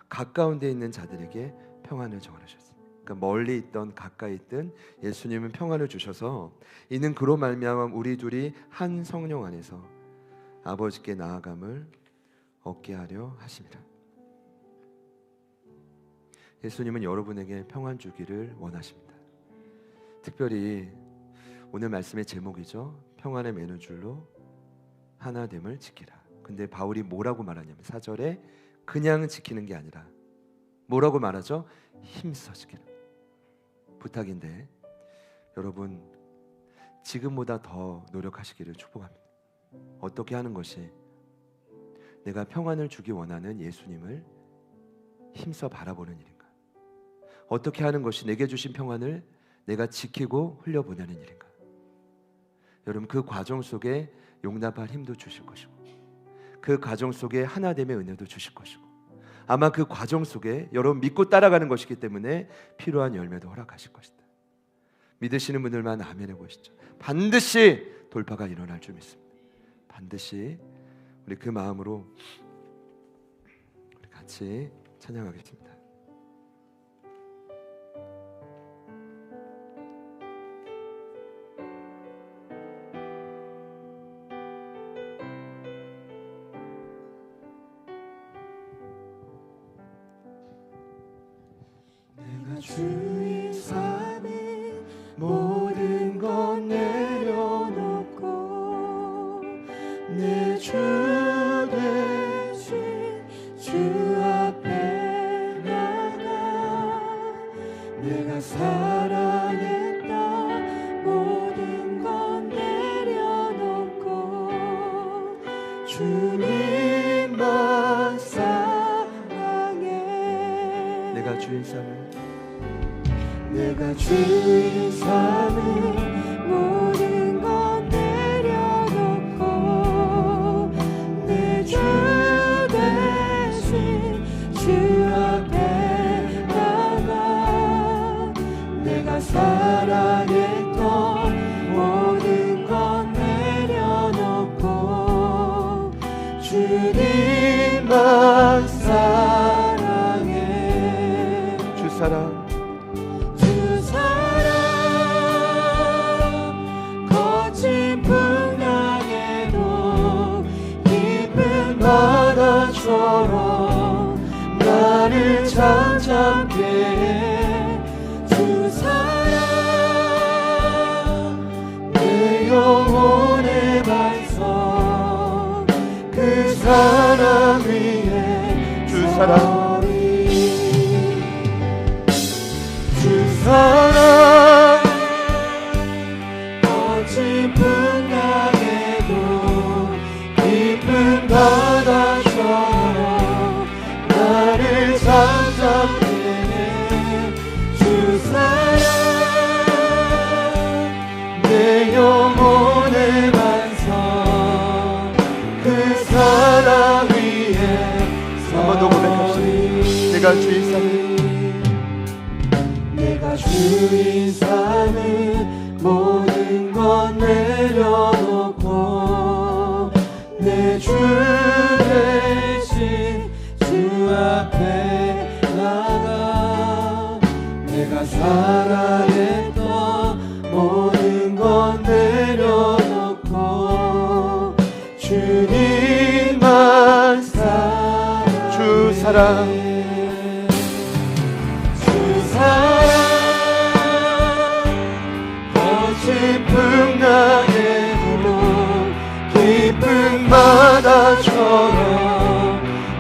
가까운 데 있는 자들에게 평안을 전하셨습니다. 그러니까 멀리 있던 가까이 있든 예수님은 평안을 주셔서 이는 그로 말미암아 우리 둘이 한 성령 안에서 아버지께 나아감을 얻게 하려 하십니다. 예수님은 여러분에게 평안 주기를 원하십니다. 특별히 오늘 말씀의 제목이죠. 평안에 매는 줄로 하나됨을 지키라. 근데 바울이 뭐라고 말하냐면 4절에 그냥 지키는 게 아니라 뭐라고 말하죠? 힘써 지키라. 부탁인데 여러분 지금보다 더 노력하시기를 축복합니다. 어떻게 하는 것이? 내가 평안을 주기 원하는 예수님을 힘써 바라보는 일인가? 어떻게 하는 것이 내게 주신 평안을 내가 지키고 흘려보내는 일인가? 여러분 그 과정 속에 용납할 힘도 주실 것이고 그 과정 속에 하나됨의 은혜도 주실 것이고 아마 그 과정 속에 여러분 믿고 따라가는 것이기 때문에 필요한 열매도 허락하실 것이다. 믿으시는 분들만 아멘 해보시죠. 반드시 돌파가 일어날 줄 믿습니다. 반드시 우리 그 마음으로 우리 같이 찬양하겠습니다. 내가 주의 삶에 모든 건 내려놓고 내 주 대신 주 앞에 나가 내가 사랑했던 모든 건 내려놓고 주님만 사랑해. 내가 주인 삶을 내가 주인 삶을 모든 건 내려놓고 내 주 대신 주 앞에 나가 내가 사랑했던 모든 건 내려놓고 주님만 사랑해. 주 사랑 바다처럼 나를 잠잠게 해. 주 사랑 내 영혼의 반석 그 사랑 위에 주 사랑 주 사랑 거친 풍랑에도 깊은 바다처럼 나를 잠잠게 해. 주 사랑 내 내가 주인 삼을 내가 주인 삼을 모든 것 내려놓고 내 주 대신 주 앞에 나가 내가 사랑했던 모든 것 내려놓고 주님만 사랑해 주 사랑 주 사랑 거친 풍랑에도 깊은 바다처럼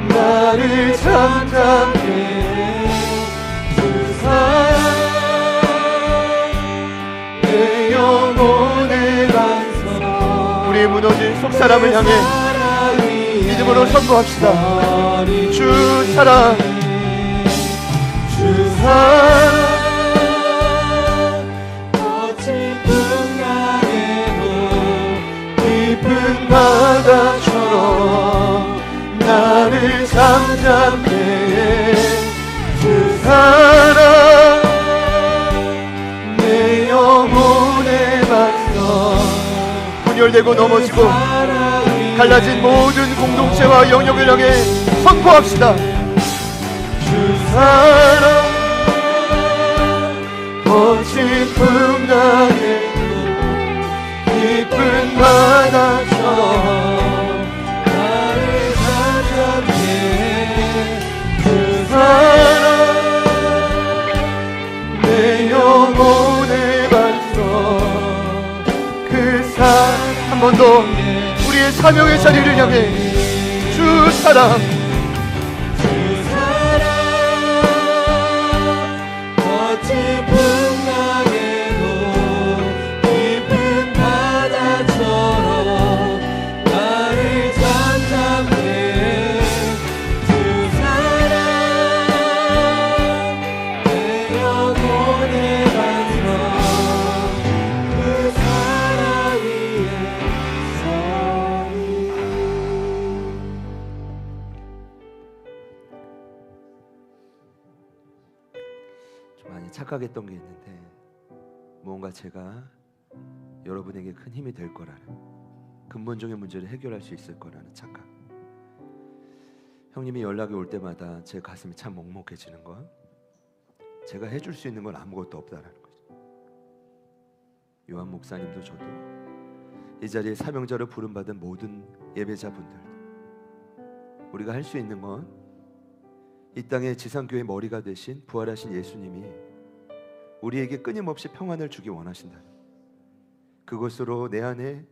나를 잠잠케 해. 주 사랑 내 영혼의 반석 우리 무너진 속사람을 향해 믿음으로 선포합시다. 주 사랑 주 사랑 거친 풍랑에도 깊은 바다처럼 나를 잠잠케 해. 주 사랑 내 영혼의 반석 분열되고 넘어지고 갈라진 모든 공동체와 영역을 향해 선포합시다. 주 사랑 거친 풍랑에도 깊은 바다처럼 나를 잠잠케 해. 주 사랑 내 영혼의 반석 그 한 번 더 우리의 사명의 자리를 향해 주 사랑 주 사랑 거친 풍랑에도 깊은 바다처럼 나를 잠잠케 해. 주 사랑 내 영혼의 반석 그 사랑 위에 서리 좀 많이 착각했던 게 있는데 무언가 제가 여러분에게 큰 힘이 될 거라는 근본적인 문제를 해결할 수 있을 거라는 착각. 형님이 연락이 올 때마다 제 가슴이 참 먹먹해지는 건 제가 해줄 수 있는 건 아무것도 없다라는 거죠. 요한 목사님도 저도 이 자리에 사명자로 부름받은 모든 예배자분들 우리가 할 수 있는 건 이 땅의 지상교회 머리가 되신 부활하신 예수님이 우리에게 끊임없이 평안을 주기 원하신다. 그것으로 내 안에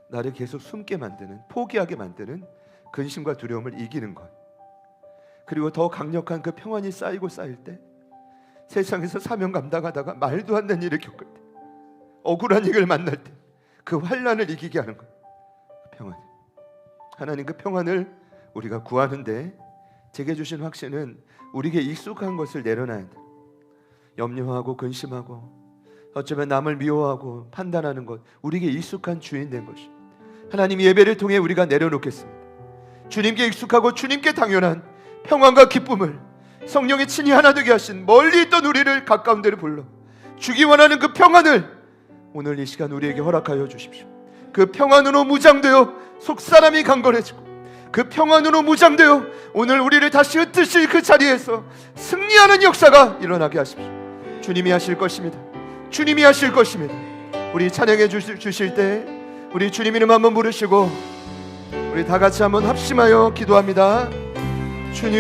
나를 계속 숨게 만드는 포기하게 만드는 근심과 두려움을 이기는 것, 그리고 더 강력한 그 평안이 쌓이고 쌓일 때 세상에서 사명 감당하다가 말도 안 되는 일을 겪을 때 억울한 일을 만날 때 그 환난을 이기게 하는 것, 그 평안. 하나님 그 평안을 우리가 구하는데 제게 주신 확신은 우리에게 익숙한 것을 내려놔야 돼. 염려하고 근심하고 어쩌면 남을 미워하고 판단하는 것, 우리에게 익숙한 주인 된 것이 하나님 예배를 통해 우리가 내려놓겠습니다. 주님께 익숙하고 주님께 당연한 평안과 기쁨을 성령이 친히 하나 되게 하신 멀리 있던 우리를 가까운 데로 불러 주기 원하는 그 평안을 오늘 이 시간 우리에게 허락하여 주십시오. 그 평안으로 무장되어 속사람이 강건해지고 그 평안으로 무장되어 오늘 우리를 다시 흩으실 그 자리에서 승리하는 역사가 일어나게 하십시오. 주님이 하실 것입니다. 주님이 하실 것입니다. 우리 찬양해 주실 때 우리 주님 이름 한번 부르시고 우리 다 같이 한번 합심하여 기도합니다. 주님,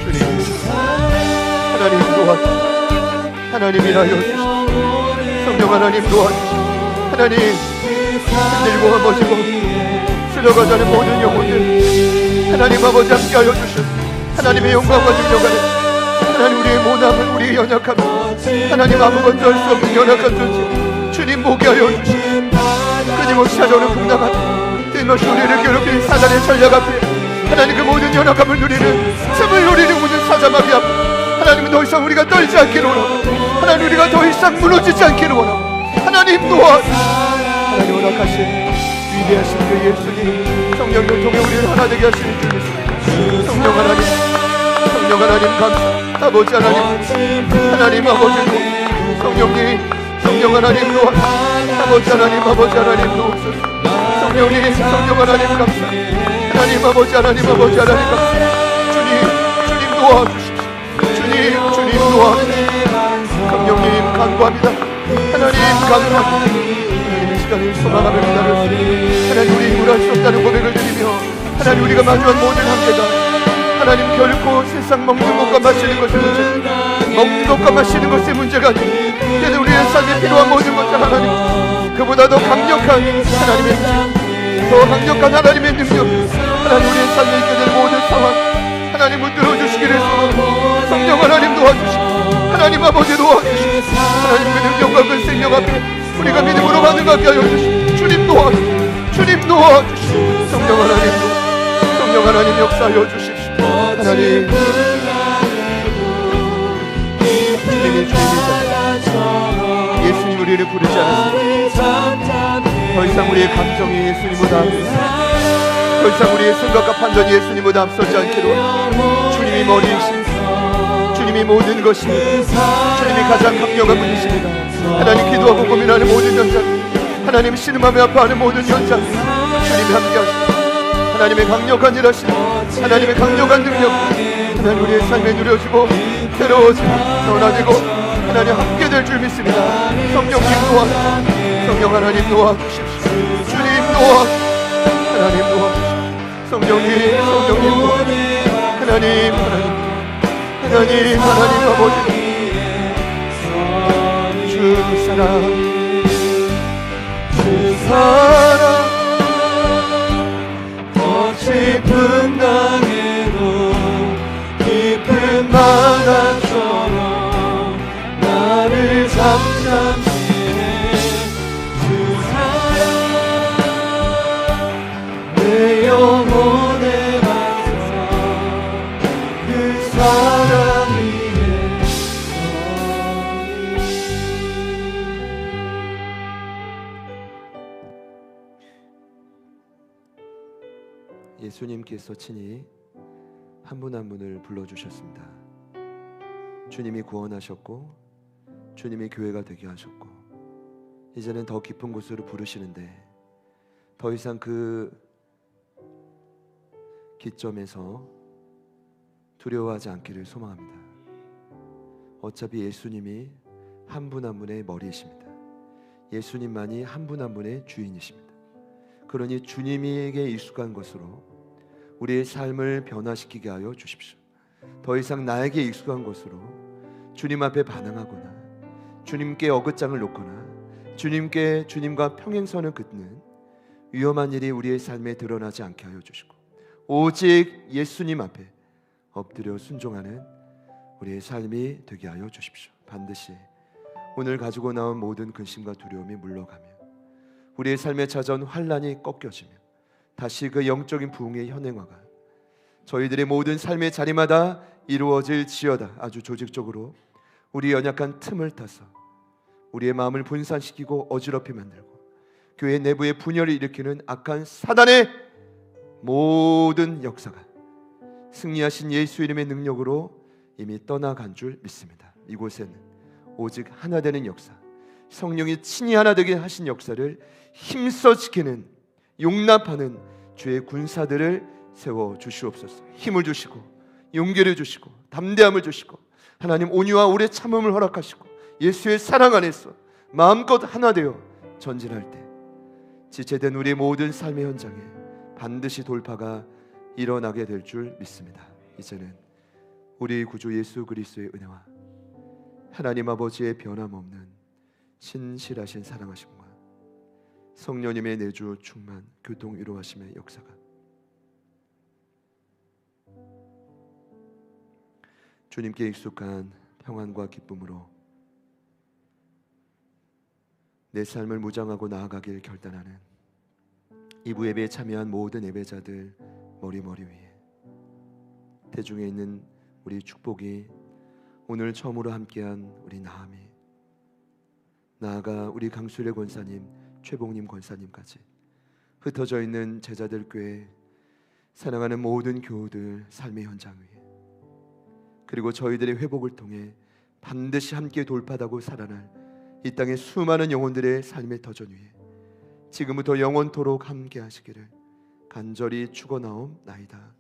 주님, 하나님 도와주시오. 하나님 일하여 주시오. 성령 하나님 도와주시오. 하나님 힘들고 넘어지고 쓰러가자는 모든 영혼들 하나님 아버지 함께하여 주시오. 하나님의 영광과 능력 안에 하나님 우리의 모남은 우리의 연약함을 하나님 아무것도 할 수 없는 연약한 존재 주님 보게 하여 주시오. 끊임없이 찾아오는 풍랑 앞에 끊임없이 우리를 괴롭히는 사단의 전략 앞에 하나님 그 모든 연약함을 누리는 틈을 노리는 모든 사자마귀 앞에 하나님은 더 이상 우리가 떨지 않기를 원하고 하나님 우리가 더 이상 무너지지 않기를 원하고 하나님 도와주시오. 하나님 허락하신 위대하신 그 예수님 성령을 통해 우리를 하나 되게 하시는 줄 믿습니다. 성령 하나님, 성령 하나님 감사. 아버지 하나님, 하나님 아버지, 성령님, 성령 하나님 도와. 아버지 하나님, 아버지 하나님 도옵소서. 성령님, 성령 하나님 감사. 하나님 아버지 하나님, 아버지 하나님 감사. 주님 도와주십시오. 주님 도와주십시오. 성령님 간구합니다. 하나님 간구합니다. 하나님의 시간을 소망하며 기다렸습니다. 하나님 우리 힘을 수 없다는 고백을 드리며 하나님 우리가 마주한 모든 한계가 하나님 결코 세상 먹는 것과 마시는 것의 문제, 먹는 것과 마시는 것의 문제가 아니고 이제는 우리의 삶에 필요한 모든 것들 하나님 그보다 더 강력한 하나님의 힘, 더 강력한 하나님의 능력, 하나님 우리의 삶에 있게 될 모든 상황 하나님 붙들어 주시기를 소원합니다. 성령 하나님 도와주시고 하나님 아버지 도와주시고 하나님 그 능력과 그 생명 앞에 우리가 믿음으로 반응하게 하여 주시고 주님 도와주시고 주님 도와주시고 성령 하나님 성령 하나님 역사하여 주십시오. 하나님 주님이 예수님 우리를 부르지 않았습니다. 더 이상 우리의 감정이 예수님보다 더 이상 우리의 생각과 판단이 예수님보다 앞서지 않기로 주님이 머리이십니다. 주님이 모든 것입니다. 주님이 가장 강력한 분이십니다. 하나님 기도하고 고민하는 모든 현장, 하나님 신음하며 아파하는 모든 현장 주님이 함께하시고 하나님의 강력한 일하심, 하나님의 강력한 능력 하나님 우리의 삶에 누려지고 새로워지고 변화되고 하나님 함께 될 줄 믿습니다. 성령님 도와주십시오. 성령 하나님 도와주십시오. 주님 도와주십시오. 하나님 도와주십시오. 성령님 도와주십시오. 하나님 아버지 주 사랑 더 깊은 강에도 깊은 바다처럼 나를 잠잠시네. 주 사랑 내 영혼에 반성 그 사랑 위에 예수님께서 친히 한 분 한 분을 불러주셨습니다. 주님이 구원하셨고 주님이 교회가 되게 하셨고 이제는 더 깊은 곳으로 부르시는데 더 이상 그 기점에서 두려워하지 않기를 소망합니다. 어차피 예수님이 한 분 한 분의 머리이십니다. 예수님만이 한 분 한 분의 주인이십니다. 그러니 주님에게 익숙한 것으로 우리의 삶을 변화시키게 하여 주십시오. 더 이상 나에게 익숙한 것으로 주님 앞에 반응하거나 주님께 어긋장을 놓거나 주님과 평행선을 긋는 위험한 일이 우리의 삶에 드러나지 않게 하여 주시고 오직 예수님 앞에 엎드려 순종하는 우리의 삶이 되게 하여 주십시오. 반드시 오늘 가지고 나온 모든 근심과 두려움이 물러가며 우리의 삶에 찾아온 환난이 꺾여지며 다시 그 영적인 부흥의 현행화가 저희들의 모든 삶의 자리마다 이루어질지어다. 아주 조직적으로 우리 연약한 틈을 타서 우리의 마음을 분산시키고 어지럽히 만들고 교회 내부의 분열을 일으키는 악한 사단의 모든 역사가 승리하신 예수 이름의 능력으로 이미 떠나간 줄 믿습니다. 이곳에는 오직 하나 되는 역사, 성령이 친히 하나 되게 하신 역사를 힘써 지키는 용납하는 주의 군사들을 세워 주시옵소서. 힘을 주시고 용기를 주시고 담대함을 주시고 하나님 온유와 오래 참음을 허락하시고 예수의 사랑 안에서 마음껏 하나 되어 전진할 때 지체된 우리의 모든 삶의 현장에 반드시 돌파가 일어나게 될 줄 믿습니다. 이제는 우리 구주 예수 그리스도의 은혜와 하나님 아버지의 변함없는 신실하신 사랑하심과 성령님의 내주 충만 교통 위로하심의 역사가 주님께 익숙한 평안과 기쁨으로 내 삶을 무장하고 나아가길 결단하는 이부 예배에 참여한 모든 예배자들 머리 위에 대중에 있는 우리 축복이 오늘 처음으로 함께한 우리 나음이 나아가 우리 강수래 권사님 최봉님 권사님까지 흩어져 있는 제자들 교회, 사랑하는 모든 교우들 삶의 현장 위에, 그리고 저희들의 회복을 통해 반드시 함께 돌파하고 살아날 이 땅의 수많은 영혼들의 삶의 터전 위에 지금부터 영원토록 함께 하시기를 간절히 축원하옵나이다.